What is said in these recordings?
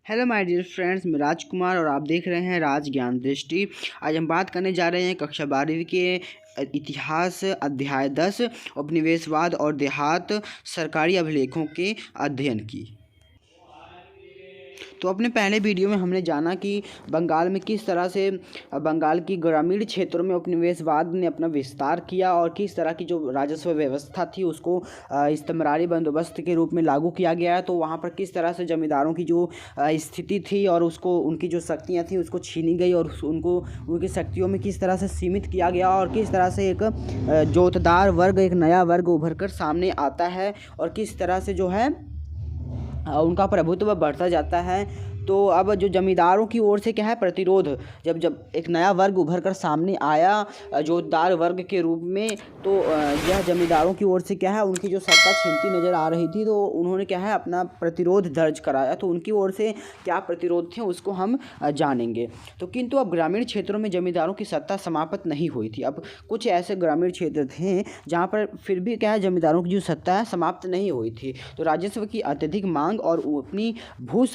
Hello my dear friends, मैं राजकुमार और आप देख रहे हैं राज ज्ञान दृष्टि। आज हम बात करने जा रहे हैं कक्षा 12वीं के इतिहास अध्याय 10 उपनिवेशवाद और देहात सरकारी अभिलेखों के अध्ययन की। तो अपने पहले वीडियो में हमने जाना कि बंगाल में किस तरह से बंगाल की ग्रामीण क्षेत्रों में उपनिवेशवाद ने अपना विस्तार किया और किस तरह की जो राजस्व व्यवस्था थी उसको इस्तमरारी बंदोबस्त के रूप में लागू किया गया। तो वहाँ पर किस तरह से जमींदारों की जो स्थिति थी और उसको उनकी जो शक्तियाँ थी उसको छीनी गई और उनको उनकी शक्तियों में किस तरह से सीमित किया गया और किस तरह से एक जोतदार वर्ग, एक नया वर्ग उभर कर सामने आता है और किस तरह से जो है उनका प्रभुत्व बढ़ता जाता है। तो अब जो जमींदारों की ओर से क्या है प्रतिरोध, जब एक नया वर्ग उभर कर सामने आया जोतदार वर्ग के रूप में, तो यह जमींदारों की ओर से क्या है उनकी जो सत्ता छिनती नज़र आ रही थी, तो उन्होंने क्या है अपना प्रतिरोध दर्ज कराया। तो उनकी ओर से क्या प्रतिरोध थे उसको हम जानेंगे। तो किंतु अब ग्रामीण क्षेत्रों में जमींदारों की सत्ता समाप्त नहीं हुई थी। अब कुछ ऐसे ग्रामीण क्षेत्र थे जहाँ पर फिर भी क्या है जमींदारों की जो सत्ता है समाप्त नहीं हुई थी। तो राजस्व की अत्यधिक मांग और अपनी भू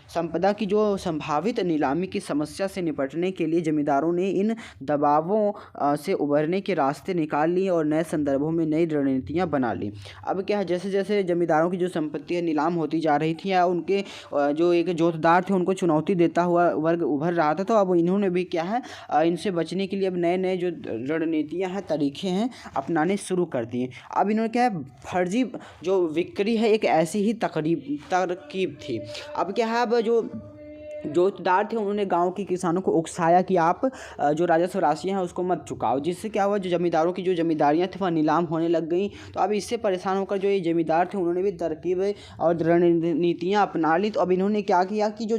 संपदा की जो संभावित नीलामी की समस्या से निपटने के लिए जमींदारों ने इन दबावों से उबरने के रास्ते निकाल लिए और नए संदर्भों में नई रणनीतियां बना ली। अब क्या है, जैसे जैसे जमींदारों की जो संपत्तियां नीलाम होती जा रही थी या उनके जो एक जोतदार थे उनको चुनौती देता हुआ वर्ग उभर रहा था, तो अब इन्होंने भी क्या है इनसे बचने के लिए अब नए नए जो रणनीतियाँ हैं, तरीके हैं अपनाने शुरू कर दिए। अब इन्होंने क्या है फर्जी जो बिक्री है एक ऐसी ही तरकीब थी। अब क्या है, अब जो जोतदार थे उन्होंने गांव के किसानों को उकसाया कि आप जो राजस्व राशियाँ हैं उसको मत चुकाओ, जिससे क्या हुआ जो जमींदारों की जो जमींदारियाँ थी वह नीलाम होने लग गई। तो अब इससे परेशान होकर जो ये जमींदार थे उन्होंने भी तरकीबें और रणनीतियाँ अपना ली। तो अब इन्होंने क्या किया कि जो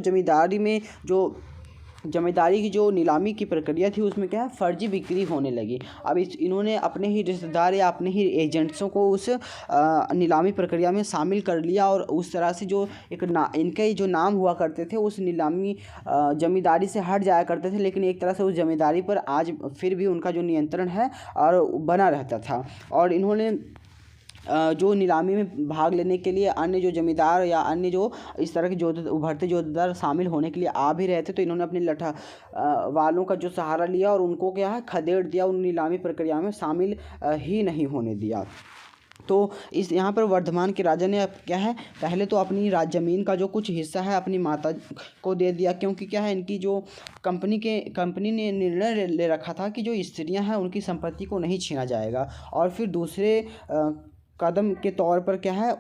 जमींदारी की जो नीलामी की प्रक्रिया थी उसमें क्या है फर्जी बिक्री होने लगी। अब इन्होंने अपने ही रिश्तेदार या अपने ही एजेंट्सों को उस नीलामी प्रक्रिया में शामिल कर लिया और उस तरह से जो इनके जो नाम हुआ करते थे उस नीलामी जमींदारी से हट जाया करते थे, लेकिन एक तरह से उस जमींदारी पर आज फिर भी उनका जो नियंत्रण है और बना रहता था। और इन्होंने जो नीलामी में भाग लेने के लिए अन्य जो जमींदार या अन्य जो इस तरह के उभरते जोतदार शामिल होने के लिए आ भी रहे थे, तो इन्होंने अपने लठा वालों का जो सहारा लिया और उनको क्या है खदेड़ दिया, उन नीलामी प्रक्रिया में शामिल ही नहीं होने दिया। तो इस यहाँ पर वर्धमान के राजा ने अब क्या है पहले तो अपनी ज़मीन का जो कुछ हिस्सा है अपनी माता को दे दिया, क्योंकि क्या है इनकी जो कंपनी ने निर्णय ले रखा था कि जो स्त्रियां हैं उनकी संपत्ति को नहीं छीना जाएगा। और फिर दूसरे कदम के तौर पर क्या है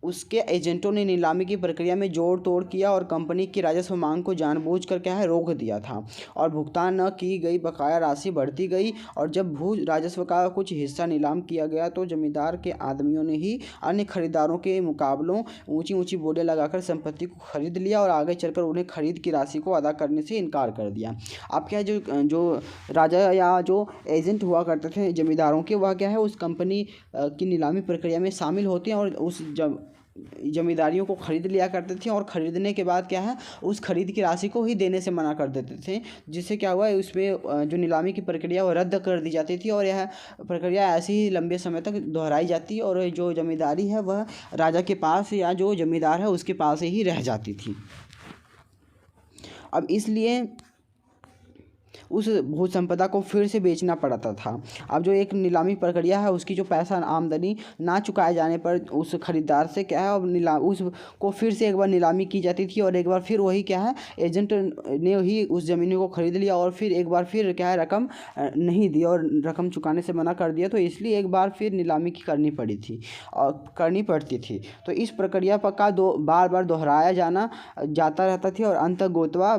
उसके एजेंटों ने नीलामी की प्रक्रिया में जोड़ तोड़ किया और कंपनी की राजस्व मांग को जानबूझकर क्या है रोक दिया था और भुगतान न की गई बकाया राशि बढ़ती गई। और जब भू राजस्व का कुछ हिस्सा नीलाम किया गया तो जमींदार के आदमियों ने ही अन्य खरीदारों के मुकाबलों ऊंची ऊंची बोलियां लगाकर संपत्ति को खरीद लिया और आगे चलकर उन्हें खरीद की राशि को अदा करने से इनकार कर दिया। अब क्या है जो राजा या जो एजेंट हुआ करते थे जमींदारों के, वह क्या है उस कंपनी की नीलामी प्रक्रिया में शामिल होते हैं और उस जमींदारियों को खरीद लिया करते थे और ख़रीदने के बाद क्या है उस खरीद की राशि को ही देने से मना कर देते थे, जिससे क्या हुआ उसमें जो नीलामी की प्रक्रिया वो रद्द कर दी जाती थी और यह प्रक्रिया ऐसे ही लंबे समय तक दोहराई जाती और जो जमींदारी है वह राजा के पास या जो जमींदार है उसके पास ही रह जाती थी। अब इसलिए उस भू संपदा को फिर से बेचना पड़ता था। अब जो एक नीलामी प्रक्रिया है उसकी जो पैसा आमदनी ना चुकाए जाने पर उस खरीदार से क्या है अब उसको फिर से एक बार नीलामी की जाती थी और एक बार फिर वही क्या है एजेंट ने ही उस ज़मीन को ख़रीद लिया और फिर एक बार फिर क्या है रकम नहीं दी और रकम चुकाने से मना कर दिया, तो इसलिए एक बार फिर नीलामी की करनी पड़ती थी। तो इस प्रक्रिया का बार बार दोहराया जाता रहता थी और अंत गोतवा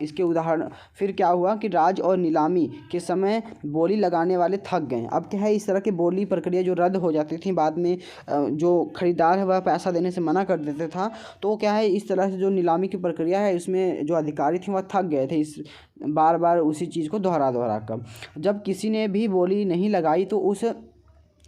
इसके उदाहरण फिर क्या हुआ कि राज और नीलामी के समय बोली लगाने वाले थक गए। अब क्या है इस तरह की बोली प्रक्रिया जो रद्द हो जाती थी, बाद में जो खरीदार है वह पैसा देने से मना कर देता था, तो क्या है इस तरह से जो नीलामी की प्रक्रिया है इसमें जो अधिकारी थे वह थक गए थे इस बार बार उसी चीज़ को दोहरा कर। जब किसी ने भी बोली नहीं लगाई तो उस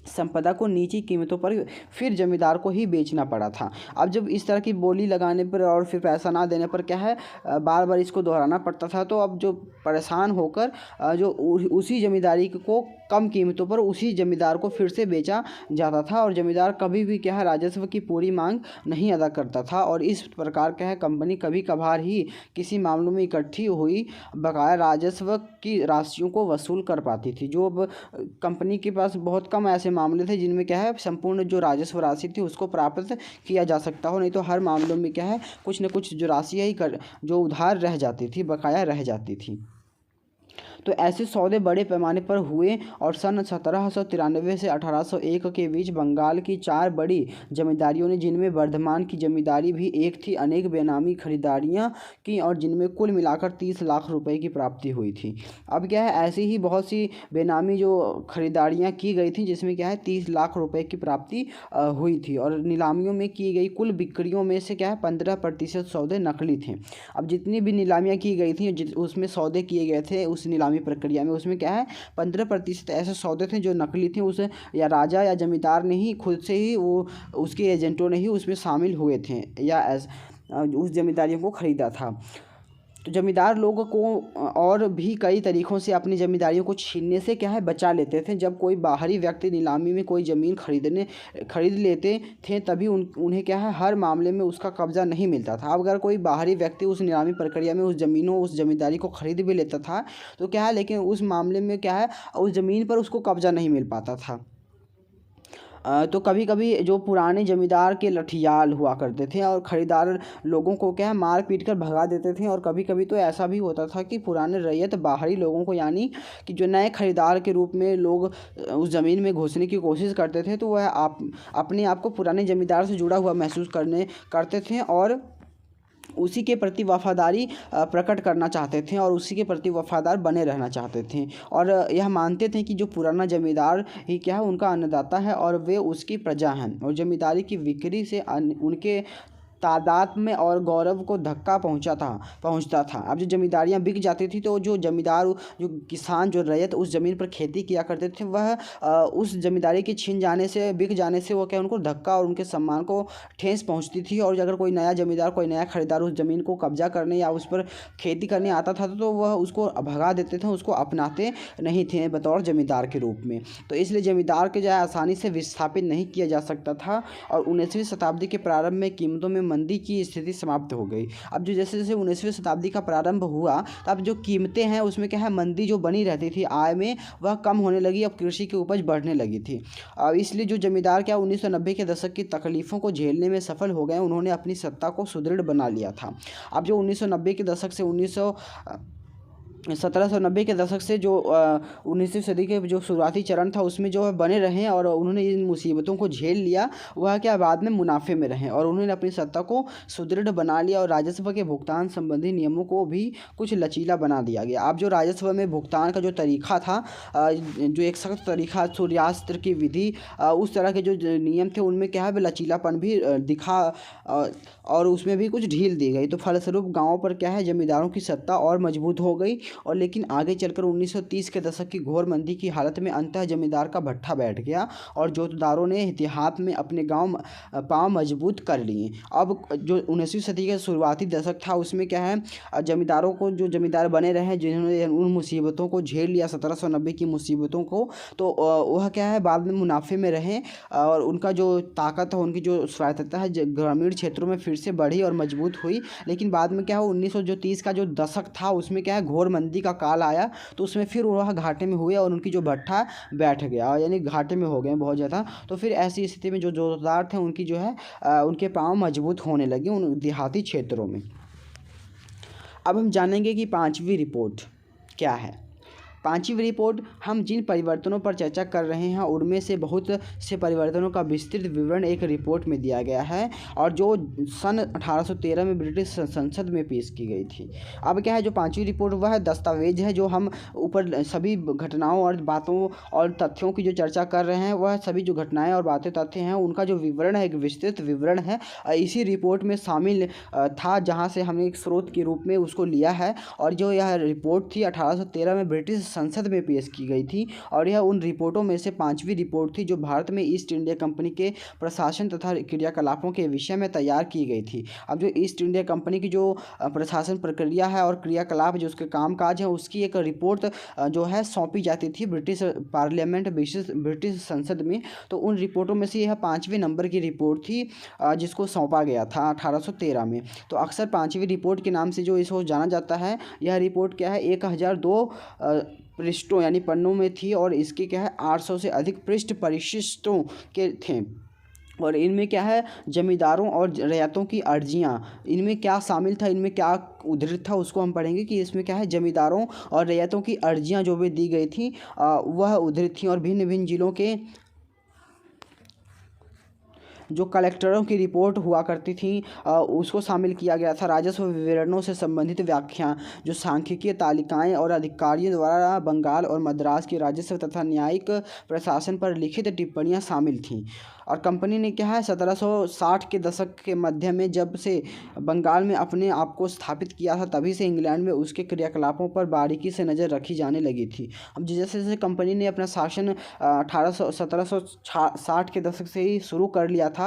संपदा को नीची कीमतों पर फिर जमींदार को ही बेचना पड़ा था। अब जब इस तरह की बोली लगाने पर और फिर पैसा ना देने पर क्या है बार बार इसको दोहराना पड़ता था, तो अब जो परेशान होकर जो उसी जमींदारी को कम कीमतों पर उसी जमींदार को फिर से बेचा जाता था और जमींदार कभी भी क्या है राजस्व की पूरी मांग नहीं अदा करता था और इस प्रकार क्या है कंपनी कभी कभार ही किसी मामलों में इकट्ठी हुई बकाया राजस्व की राशियों को वसूल कर पाती थी। जो अब कंपनी के पास बहुत कम ऐसे मामले थे जिनमें क्या है संपूर्ण जो राजस्व राशि थी उसको प्राप्त किया जा सकता हो, नहीं तो हर मामलों में क्या है कुछ न कुछ जो राशि है जो उधार रह जाती थी, बकाया रह जाती थी। तो ऐसे सौदे बड़े पैमाने पर हुए और सन 1793 से 1801 के बीच बंगाल की 4 बड़ी जमींदारियों ने, जिनमें बर्धमान की जमींदारी भी एक थी, अनेक बेनामी खरीदारियां की और जिनमें कुल मिलाकर 30 लाख रुपए की प्राप्ति हुई थी। अब क्या है ऐसी ही बहुत सी बेनामी जो खरीदारियां की गई थी जिसमें क्या है 30 लाख रुपए की प्राप्ति हुई थी और नीलामियों में की गई कुल बिक्रियों में से क्या है 15% सौदे नकली थे। अब जितनी भी नीलामियाँ की गई थी उसमें सौदे किए गए थे उस नीलामी प्रक्रिया में, उसमें क्या है 15% ऐसे सौदे थे जो नकली थे, उस या राजा या जमींदार ने ही खुद से ही वो उसके एजेंटों ने ही उसमें शामिल हुए थे या उस जमींदारियों को खरीदा था। तो जमींदार लोगों को और भी कई तरीक़ों से अपनी ज़मींदारियों को छीनने से क्या है बचा लेते थे। जब कोई बाहरी व्यक्ति नीलामी में कोई ज़मीन खरीद लेते थे तभी उन्हें क्या है हर मामले में उसका कब्ज़ा नहीं मिलता था। अब अगर कोई बाहरी व्यक्ति उस नीलामी प्रक्रिया में उस ज़मींदारी को खरीद भी लेता था तो क्या है लेकिन उस मामले में क्या है उस ज़मीन पर उसको कब्ज़ा नहीं मिल पाता था। तो कभी कभी जो पुराने जमींदार के लठियाल हुआ करते थे और ख़रीदार लोगों को क्या है मार पीट कर भगा देते थे और कभी कभी तो ऐसा भी होता था कि पुराने रैयत बाहरी लोगों को यानी कि जो नए खरीदार के रूप में लोग उस ज़मीन में घुसने की कोशिश करते थे तो वह अपने आप को पुराने ज़मींदार से जुड़ा हुआ महसूस करते थे और उसी के प्रति वफादारी प्रकट करना चाहते थे और उसी के प्रति वफादार बने रहना चाहते थे और यह मानते थे कि जो पुराना जमींदार ही क्या है उनका अन्नदाता है और वे उसकी प्रजा हैं और जमींदारी की बिक्री से उनके तादाद में और गौरव को धक्का पहुंचता था। अब जो ज़मींदारियां बिक जाती थी तो जो जमींदार जो किसान जो रैयत उस ज़मीन पर खेती किया करते थे वह उस ज़मींदारी के बिक जाने से वो क्या उनको धक्का और उनके सम्मान को ठेस पहुंचती थी और अगर कोई नया जमींदार कोई नया खरीदार उस ज़मीन को कब्जा करने या उस पर खेती करने आता था तो वह उसको भगा देते थे, उसको अपनाते नहीं थे बतौर जमींदार के रूप में। तो इसलिए जमींदार के जो आसानी से विस्थापित नहीं किया जा सकता था और 19वीं शताब्दी के प्रारंभ में कीमतों में मंदी की स्थिति समाप्त हो गई। अब जो जैसे जैसे 19वीं शताब्दी का प्रारंभ हुआ तब जो कीमतें हैं उसमें क्या है मंदी जो बनी रहती थी आय में वह कम होने लगी, अब कृषि की उपज बढ़ने लगी थी। अब इसलिए जो जमींदार क्या 1990 के दशक की तकलीफ़ों को झेलने में सफल हो गए, उन्होंने अपनी सत्ता को सुदृढ़ बना लिया था। अब जो 1990 के दशक से 1790 के दशक से जो 19वीं सदी के जो शुरुआती चरण था उसमें जो है बने रहें और उन्होंने इन मुसीबतों को झेल लिया, वह क्या बाद में मुनाफे में रहें और उन्होंने अपनी सत्ता को सुदृढ़ बना लिया और राजस्व के भुगतान संबंधी नियमों को भी कुछ लचीला बना दिया गया। अब जो राजस्व में भुगतान का जो तरीका था, जो एक सख्त तरीका सूर्यास्त्र की विधि, उस तरह के जो नियम थे उनमें क्या है लचीलापन भी दिखा और उसमें भी कुछ ढील दी गई। तो फलस्वरूप गाँव पर क्या है जमींदारों की सत्ता और मजबूत हो गई और लेकिन आगे चलकर 1930 के दशक की घोर मंदी की हालत में अंततः जमींदार का भट्ठा बैठ गया और जोतदारों ने एहतियात में अपने पाँव मजबूत कर लिए। अब जो 19वीं सदी का शुरुआती दशक था उसमें क्या है जमींदारों को जो जमींदार बने रहे जिन्होंने उन मुसीबतों को झेल लिया 1790 की मुसीबतों को, तो वह क्या है बाद में मुनाफे में रहे और उनका जो ताकत है उनकी जो स्वायत्तता है ग्रामीण क्षेत्रों में फिर से बढ़ी और मजबूत हुई। लेकिन बाद में क्या हो 1930 का जो दशक था उसमें क्या है घोर मंदी का काल आया तो उसमें फिर वह घाटे में हुए और उनकी जो भट्ठा बैठ गया यानी घाटे में हो गए बहुत ज़्यादा। तो फिर ऐसी स्थिति में जो जोतदार थे उनकी जो है उनके पाँव मजबूत होने लगे उन देहाती क्षेत्रों में। अब हम जानेंगे कि 5वीं रिपोर्ट क्या है। 5वीं रिपोर्ट हम जिन परिवर्तनों पर चर्चा कर रहे हैं उनमें से बहुत से परिवर्तनों का विस्तृत विवरण एक रिपोर्ट में दिया गया है और जो सन 1813 में ब्रिटिश संसद में पेश की गई थी। अब क्या है जो 5वीं रिपोर्ट वह दस्तावेज है जो हम ऊपर सभी घटनाओं और बातों और तथ्यों की जो चर्चा कर रहे हैं वह सभी जो घटनाएं और बातें तथ्य हैं उनका जो विवरण है एक विस्तृत विवरण है इसी रिपोर्ट में शामिल था, जहाँ से हमने एक स्रोत के रूप में उसको लिया है। और जो यह रिपोर्ट थी 1813 में ब्रिटिश संसद में पेश की गई थी और यह उन रिपोर्टों में से 5वीं रिपोर्ट थी जो भारत में ईस्ट इंडिया कंपनी के प्रशासन तथा क्रियाकलापों के विषय में तैयार की गई थी। अब जो ईस्ट इंडिया कंपनी की जो प्रशासन प्रक्रिया है और क्रियाकलाप जो उसके कामकाज है उसकी एक रिपोर्ट जो है सौंपी जाती थी ब्रिटिश पार्लियामेंट ब्रिटिश संसद में। तो उन रिपोर्टों में से यह 5वें नंबर की रिपोर्ट थी जिसको सौंपा गया था 1813 में। तो अक्सर 5वीं रिपोर्ट के नाम से जो इसको जाना जाता है। यह रिपोर्ट क्या है 1002 पृष्ठों यानी पन्नों में थी और इसके क्या है 800 से अधिक पृष्ठ परिशिष्टों के थे। और इनमें क्या है जमींदारों और रैयतों की अर्जियां, इनमें क्या शामिल था, इनमें क्या उद्धृत था उसको हम पढ़ेंगे कि इसमें क्या है जमींदारों और रैयतों की अर्जियां जो भी दी गई थी वह उद्धृत थी। और भिन्न भिन्न जिलों के जो कलेक्टरों की रिपोर्ट हुआ करती थी उसको शामिल किया गया था। राजस्व विवरणों से संबंधित व्याख्या, जो सांख्यिकीय तालिकाएं और अधिकारियों द्वारा बंगाल और मद्रास के राजस्व तथा न्यायिक प्रशासन पर लिखित टिप्पणियां शामिल थीं। और कंपनी ने क्या है 1760 के दशक के मध्य में जब से बंगाल में अपने आप को स्थापित किया था तभी से इंग्लैंड में उसके क्रियाकलापों पर बारीकी से नज़र रखी जाने लगी थी। अब जैसे जैसे कंपनी ने अपना शासन 1760 के दशक से ही शुरू कर लिया था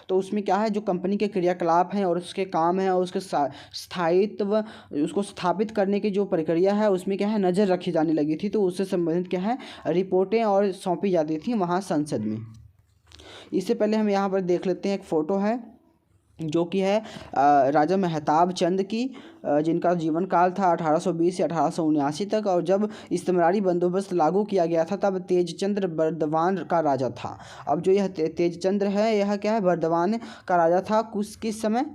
तो उसमें क्या है जो कंपनी के क्रियाकलाप हैं और उसके काम हैं और उसके स्थायित्व उसको स्थापित करने की जो प्रक्रिया है उसमें क्या है नज़र रखी जाने लगी थी। तो उससे संबंधित क्या है रिपोर्टें और सौंपी जाती थी वहाँ संसद में। इससे पहले हम यहाँ पर देख लेते हैं एक फ़ोटो है जो कि है राजा मेहताब चंद की, जिनका जीवन काल था 1820 से 1879 तक। और जब इस्तिमरारी बंदोबस्त लागू किया गया था तब तेजचंद्र बर्दवान का राजा था। अब जो यह तेजचंद्र है यह क्या है बर्दवान का राजा था किस समय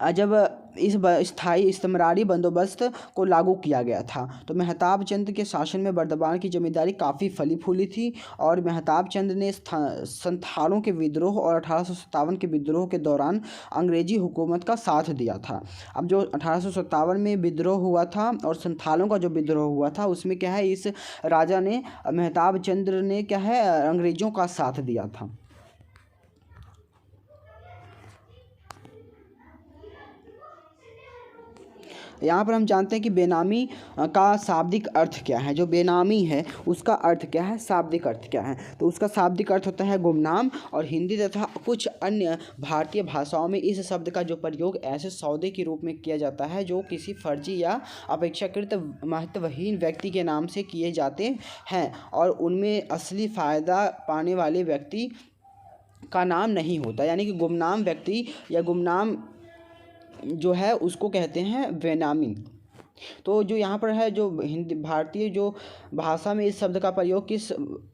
जब इस स्थायी इस्तिमरारी बंदोबस्त को लागू किया गया था। तो मेहताब चंद के शासन में बर्दवान की जमींदारी काफ़ी फली फूली थी और मेहताब चंद ने संथालों के विद्रोह और 1857 के विद्रोह के दौरान अंग्रेजी हुकूमत का साथ दिया था। अब जो 1857 में विद्रोह हुआ था और संथालों का जो विद्रोह हुआ था उसमें क्या है इस राजा ने मेहताब चंद ने क्या है अंग्रेज़ों का साथ दिया था। यहाँ पर हम जानते हैं कि बेनामी का शाब्दिक अर्थ क्या है। जो बेनामी है उसका अर्थ क्या है, शाब्दिक अर्थ क्या है। तो उसका शाब्दिक अर्थ होता है गुमनाम। और हिंदी तथा कुछ अन्य भारतीय भाषाओं में इस शब्द का जो प्रयोग ऐसे सौदे के रूप में किया जाता है जो किसी फर्जी या अपेक्षाकृत महत्वहीन व्यक्ति के नाम से किए जाते हैं और उनमें असली फ़ायदा पाने वाले व्यक्ति का नाम नहीं होता। यानी कि गुमनाम व्यक्ति या गुमनाम जो है उसको कहते हैं बेनामी। तो जो यहाँ पर है जो हिंदी भारतीय जो भाषा में इस शब्द का प्रयोग किस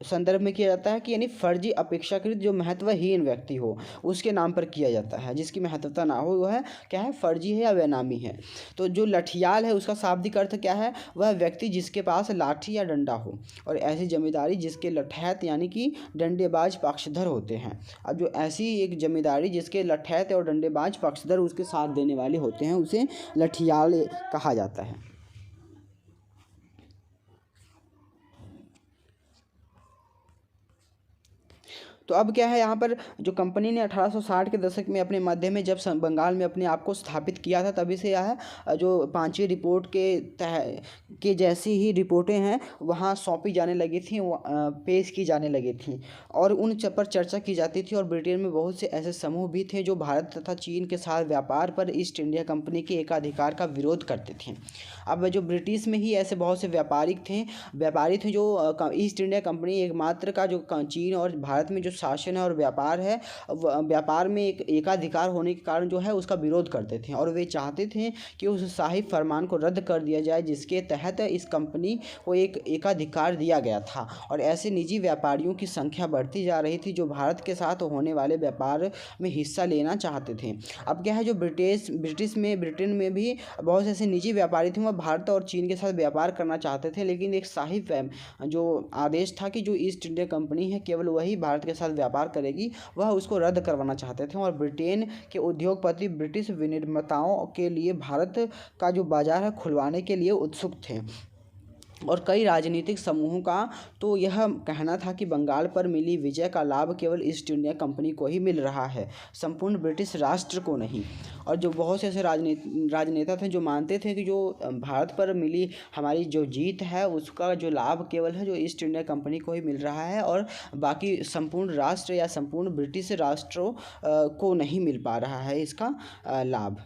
संदर्भ में किया जाता है कि यानी फर्जी अपेक्षाकृत जो महत्वहीन व्यक्ति हो उसके नाम पर किया जाता है, जिसकी महत्वता ना हो वह क्या है फर्जी है या बेनामी है। तो जो लठियाल है उसका शाब्दिक अर्थ क्या है, वह व्यक्ति जिसके पास लाठी या डंडा हो। और ऐसी जमींदारी जिसके लठैत यानी कि डंडेबाज पक्षधर होते हैं। अब जो ऐसी एक जमींदारी जिसके लठैत और डंडेबाज पक्षधर उसके साथ देने वाले होते हैं उसे लठियाल कहा जाता है। तो अब क्या है यहाँ पर जो कंपनी ने 1860 के दशक में अपने मध्य में जब बंगाल में अपने आप को स्थापित किया था तभी से यह जो 5वीं रिपोर्ट के जैसी ही रिपोर्टें हैं वहाँ सौंपी जाने लगी थी, पेश की जाने लगी थी और उन पर चर्चा की जाती थी। और ब्रिटेन में बहुत से ऐसे समूह भी थे जो भारत तथा चीन के साथ व्यापार पर ईस्ट इंडिया कंपनी के एकाधिकार का विरोध करते थे। अब जो ब्रिटिश में ही ऐसे बहुत से व्यापारी थे जो ईस्ट इंडिया कंपनी एकमात्र का जो चीन और भारत में जो शासन है और व्यापार है, व्यापार में एक एकाधिकार होने के कारण जो है उसका विरोध करते थे और वे चाहते थे कि उस शाही फरमान को रद्द कर दिया जाए जिसके तहत इस कंपनी को एक एकाधिकार दिया गया था। और ऐसे निजी व्यापारियों की संख्या बढ़ती जा रही थी जो भारत के साथ होने वाले व्यापार में हिस्सा लेना चाहते थे। अब क्या है जो ब्रिटेन में भी बहुत से ऐसे निजी व्यापारी थे वह भारत और चीन के साथ व्यापार करना चाहते थे, लेकिन एक शाही जो आदेश था कि जो ईस्ट इंडिया कंपनी है केवल वही भारत के साथ व्यापार करेगी, वह उसको रद्द करवाना चाहते थे। और ब्रिटेन के उद्योगपति ब्रिटिश विनिर्माताओं के लिए भारत का जो बाजार है खुलवाने के लिए उत्सुक थे। और कई राजनीतिक समूहों का तो यह कहना था कि बंगाल पर मिली विजय का लाभ केवल ईस्ट इंडिया कंपनी को ही मिल रहा है, संपूर्ण ब्रिटिश राष्ट्र को नहीं। और जो बहुत से ऐसे राजनेता थे जो मानते थे कि जो भारत पर मिली हमारी जो जीत है उसका जो लाभ केवल है जो ईस्ट इंडिया कंपनी को ही मिल रहा है और बाकी संपूर्ण राष्ट्र या संपूर्ण ब्रिटिश राष्ट्रों को नहीं मिल पा रहा है इसका लाभ।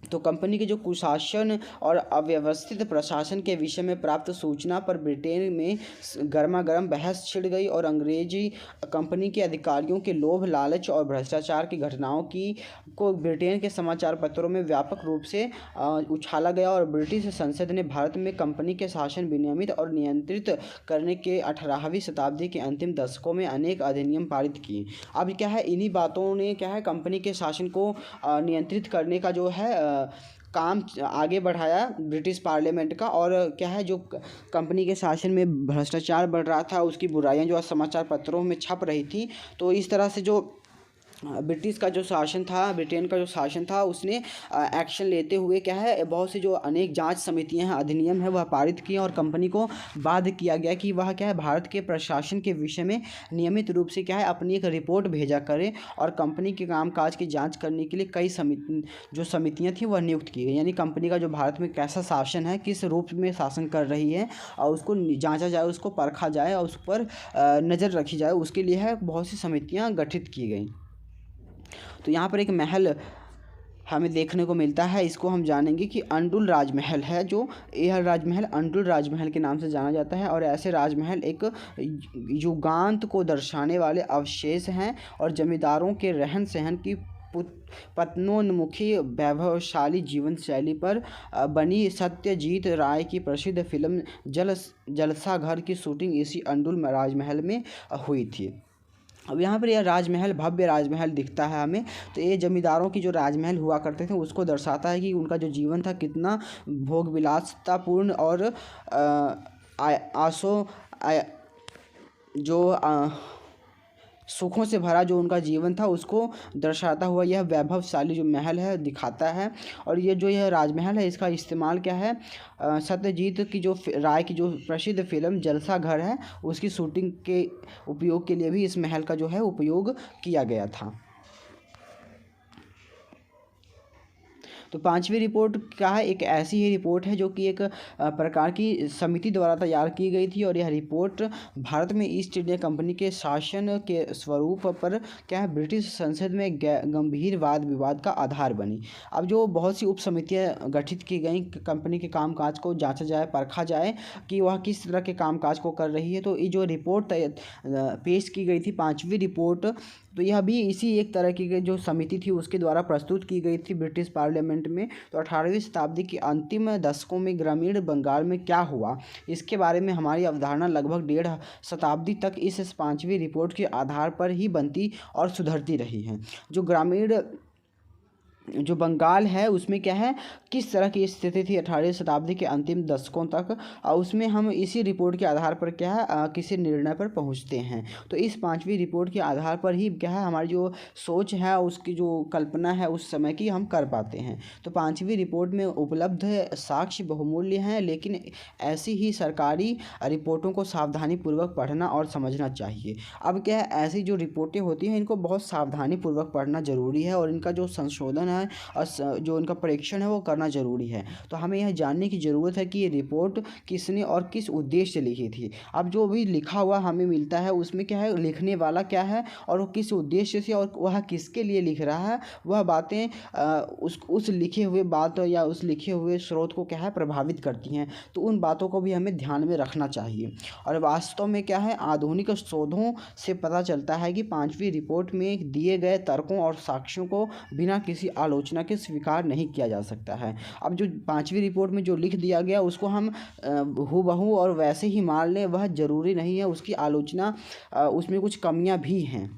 तो कंपनी के जो कुशासन और अव्यवस्थित प्रशासन के विषय में प्राप्त सूचना पर ब्रिटेन में गर्मा गर्म बहस छिड़ गई और अंग्रेजी कंपनी के अधिकारियों के लोभ लालच और भ्रष्टाचार की घटनाओं को ब्रिटेन के समाचार पत्रों में व्यापक रूप से उछाला गया और ब्रिटिश संसद ने भारत में कंपनी के शासन विनियमित और नियंत्रित करने के 18वीं शताब्दी के अंतिम दशकों में अनेक अधिनियम पारित किए। अब क्या है, इन्हीं बातों ने क्या है कंपनी के शासन को नियंत्रित करने का जो है काम आगे बढ़ाया ब्रिटिश पार्लियामेंट का। और क्या है, जो कंपनी के शासन में भ्रष्टाचार बढ़ रहा था, उसकी बुराइयां जो समाचार पत्रों में छप रही थी, तो इस तरह से जो ब्रिटिश का जो शासन था, ब्रिटेन का जो शासन था, उसने एक्शन लेते हुए क्या है बहुत सी जो अनेक जांच समितियां हैं, अधिनियम है, वह पारित किए और कंपनी को बाध्य किया गया कि वह क्या है भारत के प्रशासन के विषय में नियमित रूप से क्या है अपनी एक रिपोर्ट भेजा करें और कंपनी के कामकाज की जांच करने के लिए कई समितियां थी वह नियुक्त की गई। यानी कंपनी का जो भारत में कैसा शासन है, किस रूप में शासन कर रही है, और उसको जाँचा जाए, उसको परखा जाए और उस पर नज़र रखी जाए, उसके लिए है बहुत सी समितियाँ गठित की गई। तो यहाँ पर एक महल हमें देखने को मिलता है, इसको हम जानेंगे कि अंडुल राजमहल है। जो यह राजमहल अंडुल राजमहल के नाम से जाना जाता है और ऐसे राजमहल एक युगांत को दर्शाने वाले अवशेष हैं और जमींदारों के रहन सहन की पतनोन्मुखी वैभवशाली जीवन शैली पर बनी सत्यजीत राय की प्रसिद्ध फिल्म जलसा घर की शूटिंग इसी अंडुल राजमहल में हुई थी। अब यहाँ पर यह राजमहल भव्य राजमहल दिखता है हमें, तो ये जमींदारों की जो राजमहल हुआ करते थे उसको दर्शाता है कि उनका जो जीवन था कितना भोग विलासतापूर्ण और सुखों से भरा जो उनका जीवन था उसको दर्शाता हुआ यह वैभवशाली जो महल है दिखाता है। और यह राजमहल है, इसका इस्तेमाल क्या है सत्यजीत की जो राय की जो प्रसिद्ध फिल्म जलसा घर है उसकी शूटिंग के उपयोग के लिए भी इस महल का जो है उपयोग किया गया था। तो पांचवी रिपोर्ट क्या है, एक ऐसी ही रिपोर्ट है जो कि एक प्रकार की समिति द्वारा तैयार की गई थी और यह रिपोर्ट भारत में ईस्ट इंडिया कंपनी के शासन के स्वरूप पर क्या है ब्रिटिश संसद में गंभीर वाद विवाद का आधार बनी। अब जो बहुत सी उप समितियाँ गठित की गई कंपनी के कामकाज को जांचा जाए, परखा जाए कि वह किस तरह के कामकाज को कर रही है। तो ये जो रिपोर्ट पेश की गई थी पांचवी रिपोर्ट, तो यह भी इसी एक तरह की जो समिति थी उसके द्वारा प्रस्तुत की गई थी ब्रिटिश पार्लियामेंट में। तो 18वीं शताब्दी के अंतिम दशकों में ग्रामीण बंगाल में क्या हुआ इसके बारे में हमारी अवधारणा लगभग 1.5 शताब्दी तक इस पांचवी रिपोर्ट के आधार पर ही बनती और सुधरती रही है। जो ग्रामीण जो बंगाल है उसमें क्या है किस तरह की स्थिति थी 18वीं शताब्दी के अंतिम दशकों तक, उसमें हम इसी रिपोर्ट के आधार पर क्या है किसी निर्णय पर पहुंचते हैं। तो इस पांचवी रिपोर्ट के आधार पर ही क्या है हमारी जो सोच है उसकी जो कल्पना है उस समय की हम कर पाते हैं। तो पांचवी रिपोर्ट में उपलब्ध साक्ष्य बहुमूल्य हैं, लेकिन ऐसी ही सरकारी रिपोर्टों को सावधानीपूर्वक पढ़ना और समझना चाहिए। अब क्या है ऐसी जो रिपोर्टें होती हैं इनको बहुत सावधानीपूर्वक पढ़ना ज़रूरी है और इनका जो संशोधन और जो इनका परीक्षण है वो करना ज़रूरी है। तो हमें यह जानने की ज़रूरत है कि ये रिपोर्ट किसने और किस उद्देश्य से लिखी थी। अब जो भी लिखा हुआ हमें मिलता है उसमें क्या है लिखने वाला क्या है और वो किस उद्देश्य से और वह किसके लिए लिख रहा है, वह बातें उस लिखे हुए बात या उस लिखे हुए स्रोत को क्या है प्रभावित करती हैं। तो उन बातों को भी हमें ध्यान में रखना चाहिए। और वास्तव में क्या है आधुनिक शोधों से पता चलता है कि पांचवी रिपोर्ट में दिए गए तर्कों और साक्ष्यों को बिना किसी आलोचना के स्वीकार नहीं किया जा सकता है। अब जो पांचवी रिपोर्ट में जो लिख दिया गया उसको हम हूबहू और वैसे ही मान लें वह ज़रूरी नहीं है, उसकी आलोचना उसमें कुछ कमियां भी हैं।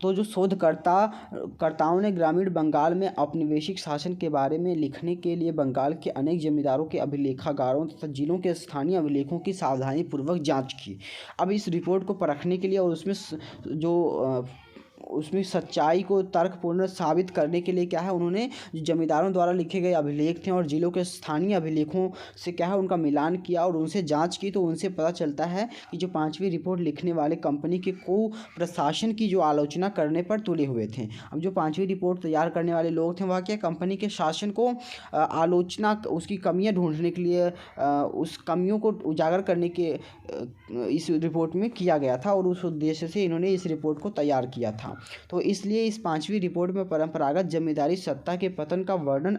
तो जो शोधकर्ताओं ने ग्रामीण बंगाल में औपनिवेशिक शासन के बारे में लिखने के लिए बंगाल के अनेक जमींदारों के अभिलेखागारों तथा जिलों के स्थानीय अभिलेखों की सावधानीपूर्वक जांच की। अब इस रिपोर्ट को परखने के लिए और उसमें जो उसमें सच्चाई को तर्कपूर्ण साबित करने के लिए क्या है, उन्होंने जमींदारों द्वारा लिखे गए अभिलेख थे और जिलों के स्थानीय अभिलेखों से क्या है उनका मिलान किया और उनसे जांच की। तो उनसे पता चलता है कि जो 5वीं रिपोर्ट लिखने वाले कंपनी के प्रशासन की जो आलोचना करने पर तुले हुए थे। अब जो 5वीं रिपोर्ट तैयार करने वाले लोग थे वह क्या कंपनी के शासन को आलोचना, उसकी कमियां ढूंढने के लिए, उस कमियों को उजागर करने के इस रिपोर्ट में किया गया था और उस उद्देश्य से इन्होंने इस रिपोर्ट को तैयार किया था। तो इसलिए इस 5वीं रिपोर्ट में परंपरागत जमींदारी सत्ता के पतन का वर्णन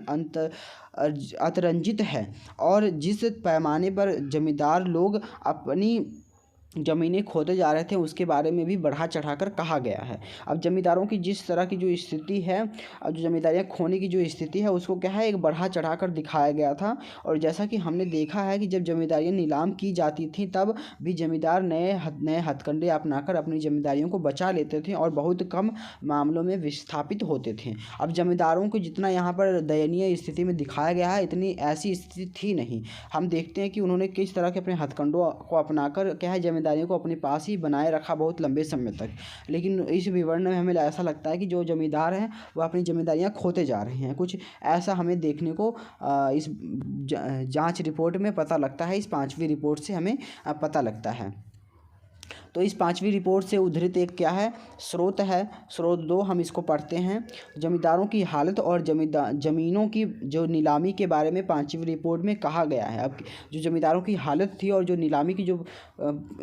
अतिरंजित है और जिस पैमाने पर जमींदार लोग अपनी ज़मीनें खोदे जा रहे थे उसके बारे में भी बढ़ा चढ़ाकर कहा गया है। अब जमींदारों की जिस तरह की जो स्थिति है, और जो जमींदारियाँ खोने की जो स्थिति है उसको क्या है एक बढ़ा चढ़ाकर दिखाया गया था। और जैसा कि हमने देखा है कि जब जमींदारियाँ नीलाम की जाती थी तब भी जमींदार नए हथकंडे अपनाकर अपनी जमींदारियों को बचा लेते थे और बहुत कम मामलों में विस्थापित होते थे। अब जमींदारों को जितना यहाँ पर दयनीय स्थिति में दिखाया गया है इतनी ऐसी स्थिति थी नहीं। हम देखते हैं कि उन्होंने किस तरह के अपने हथकंडों को अपनाकर क्या है जमींदारियों को अपने पास ही बनाए रखा बहुत लंबे समय तक। लेकिन इस विवरण में हमें ऐसा लगता है कि जो जमींदार हैं वह अपनी जमींदारियां खोते जा रहे हैं। कुछ ऐसा हमें देखने को इस जांच रिपोर्ट में पता लगता है, इस 5वीं रिपोर्ट से हमें पता लगता है। तो इस 5वीं रिपोर्ट से उद्धृत एक क्या है स्रोत है, स्रोत 2 हम इसको पढ़ते हैं। जमींदारों की हालत और ज़मीनों की जो नीलामी के बारे में 5वीं रिपोर्ट में कहा गया है। अब जो जमींदारों की हालत थी और जो नीलामी की जो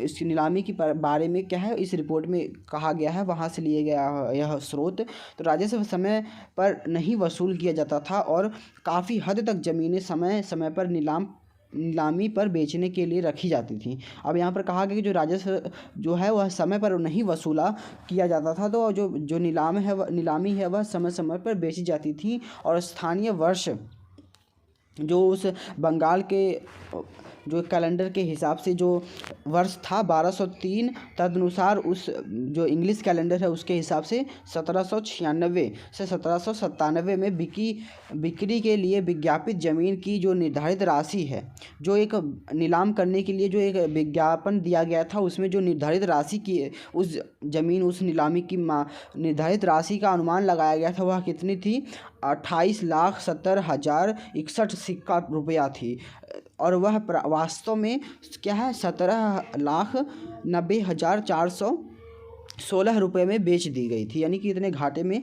इस नीलामी के बारे में क्या है इस रिपोर्ट में कहा गया है, वहाँ से लिए गया यह स्रोत। तो राजस्व समय पर नहीं वसूल किया जाता था और काफ़ी हद तक ज़मीनें समय समय पर नीलामी पर बेचने के लिए रखी जाती थी। अब यहाँ पर कहा गया कि जो राजस्व जो है वह समय पर नहीं वसूला किया जाता था, तो जो नीलामी है वह समय समय पर बेची जाती थी। और स्थानीय वर्ष जो उस बंगाल के जो कैलेंडर के हिसाब से जो वर्ष था 1203, तदनुसार उस जो इंग्लिश कैलेंडर है उसके हिसाब से 1796 से 1797 में बिक्री के लिए विज्ञापित ज़मीन की जो निर्धारित राशि है, जो एक नीलाम करने के लिए जो एक विज्ञापन दिया गया था उसमें जो निर्धारित राशि की उस ज़मीन उस नीलामी की निर्धारित राशि का अनुमान लगाया गया था, वह कितनी थी 28,70,61 सिक्का रुपया थी। और वह वास्तव में क्या है 17,90,416 रुपये में बेच दी गई थी, यानी कि इतने घाटे में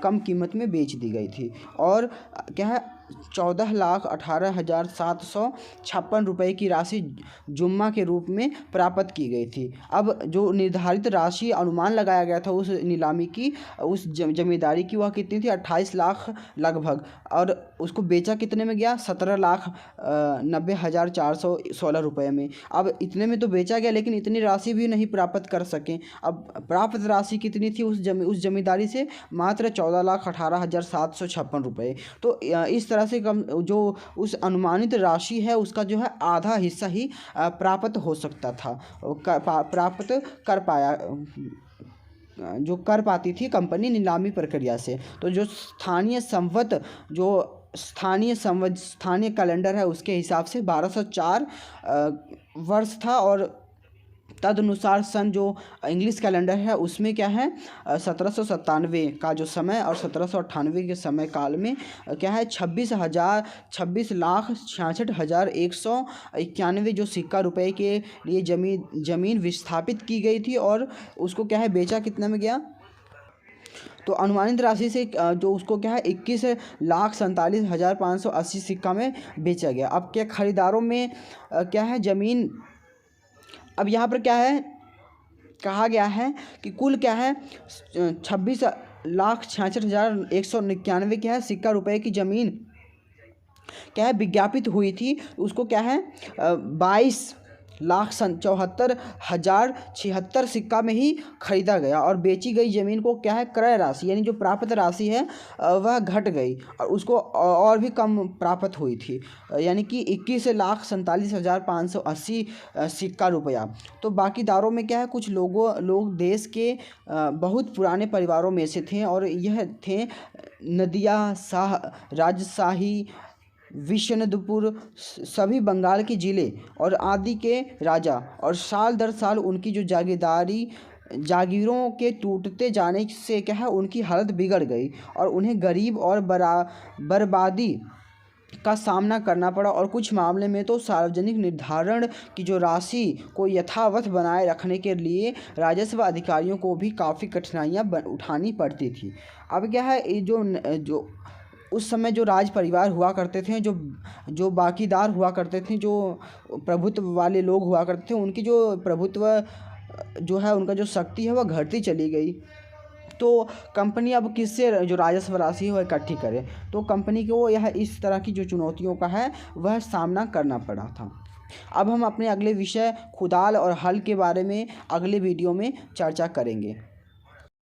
कम कीमत में बेच दी गई थी। और क्या है 14,18,756 रुपये की राशि जुम्मा के रूप में प्राप्त की गई थी। अब जो निर्धारित राशि अनुमान लगाया गया था उस नीलामी की उस जमींदारी की वह कितनी थी 28 लाख लगभग, और उसको बेचा कितने में गया 17,90,416 रुपये में। अब इतने में तो बेचा गया लेकिन इतनी राशि भी नहीं प्राप्त कर सकें। अब प्राप्त राशि कितनी थी उस जमींदारी से मात्र 14,18,756 रुपये। तो इस तरह से कम जो उस अनुमानित राशि है उसका जो है आधा हिस्सा ही प्राप्त हो सकता था, प्राप्त कर पाया जो कर पाती थी कंपनी नीलामी प्रक्रिया से। तो जो स्थानीय कैलेंडर है उसके हिसाब से 1204 वर्ष था और तदनुसार सन जो इंग्लिश कैलेंडर है उसमें क्या है 1797 का जो समय और 1798 के समय काल में क्या है 26,66,191 जो सिक्का रुपए के लिए ज़मीन विस्थापित की गई थी और उसको क्या है बेचा कितना में गया। तो अनुमानित राशि से जो उसको क्या है 21,47,580 सिक्का में बेचा गया। अब क्या खरीदारों में क्या है ज़मीन, अब यहाँ पर क्या है कहा गया है कि कुल क्या है 26,66,191 क्या है सिक्का रुपए की ज़मीन क्या है विज्ञापित हुई थी। उसको क्या है 22,74,076 सिक्का में ही खरीदा गया और बेची गई ज़मीन को क्या है क्रय राशि यानी जो प्राप्त राशि है वह घट गई और उसको और भी कम प्राप्त हुई थी, यानी कि 21,47,580 सिक्का रुपया। तो बाकीदारों में क्या है कुछ लोग देश के बहुत पुराने परिवारों में से थे और यह थे नदिया शाह, राजशाही, विष्णुपुर, सभी बंगाल के ज़िले और आदि के राजा, और साल दर साल उनकी जो जागीरदारी जागीरों के टूटते जाने से क्या है उनकी हालत बिगड़ गई और उन्हें गरीब और बर्बादी का सामना करना पड़ा। और कुछ मामले में तो सार्वजनिक निर्धारण की जो राशि को यथावत बनाए रखने के लिए राजस्व अधिकारियों को भी काफ़ी कठिनाइयाँ उठानी पड़ती थी। अब क्या है ये जो उस समय जो राज परिवार हुआ करते थे, जो बाकीदार हुआ करते थे, जो प्रभुत्व वाले लोग हुआ करते थे, उनकी जो प्रभुत्व जो है उनका जो शक्ति है वह घटती चली गई। तो कंपनी अब किससे जो राजस्व राशि है वह इकट्ठी करे। तो कंपनी को यह इस तरह की जो चुनौतियों का है वह सामना करना पड़ा था। अब हम अपने अगले विषय खुदाल और हल के बारे में अगले वीडियो में चर्चा करेंगे।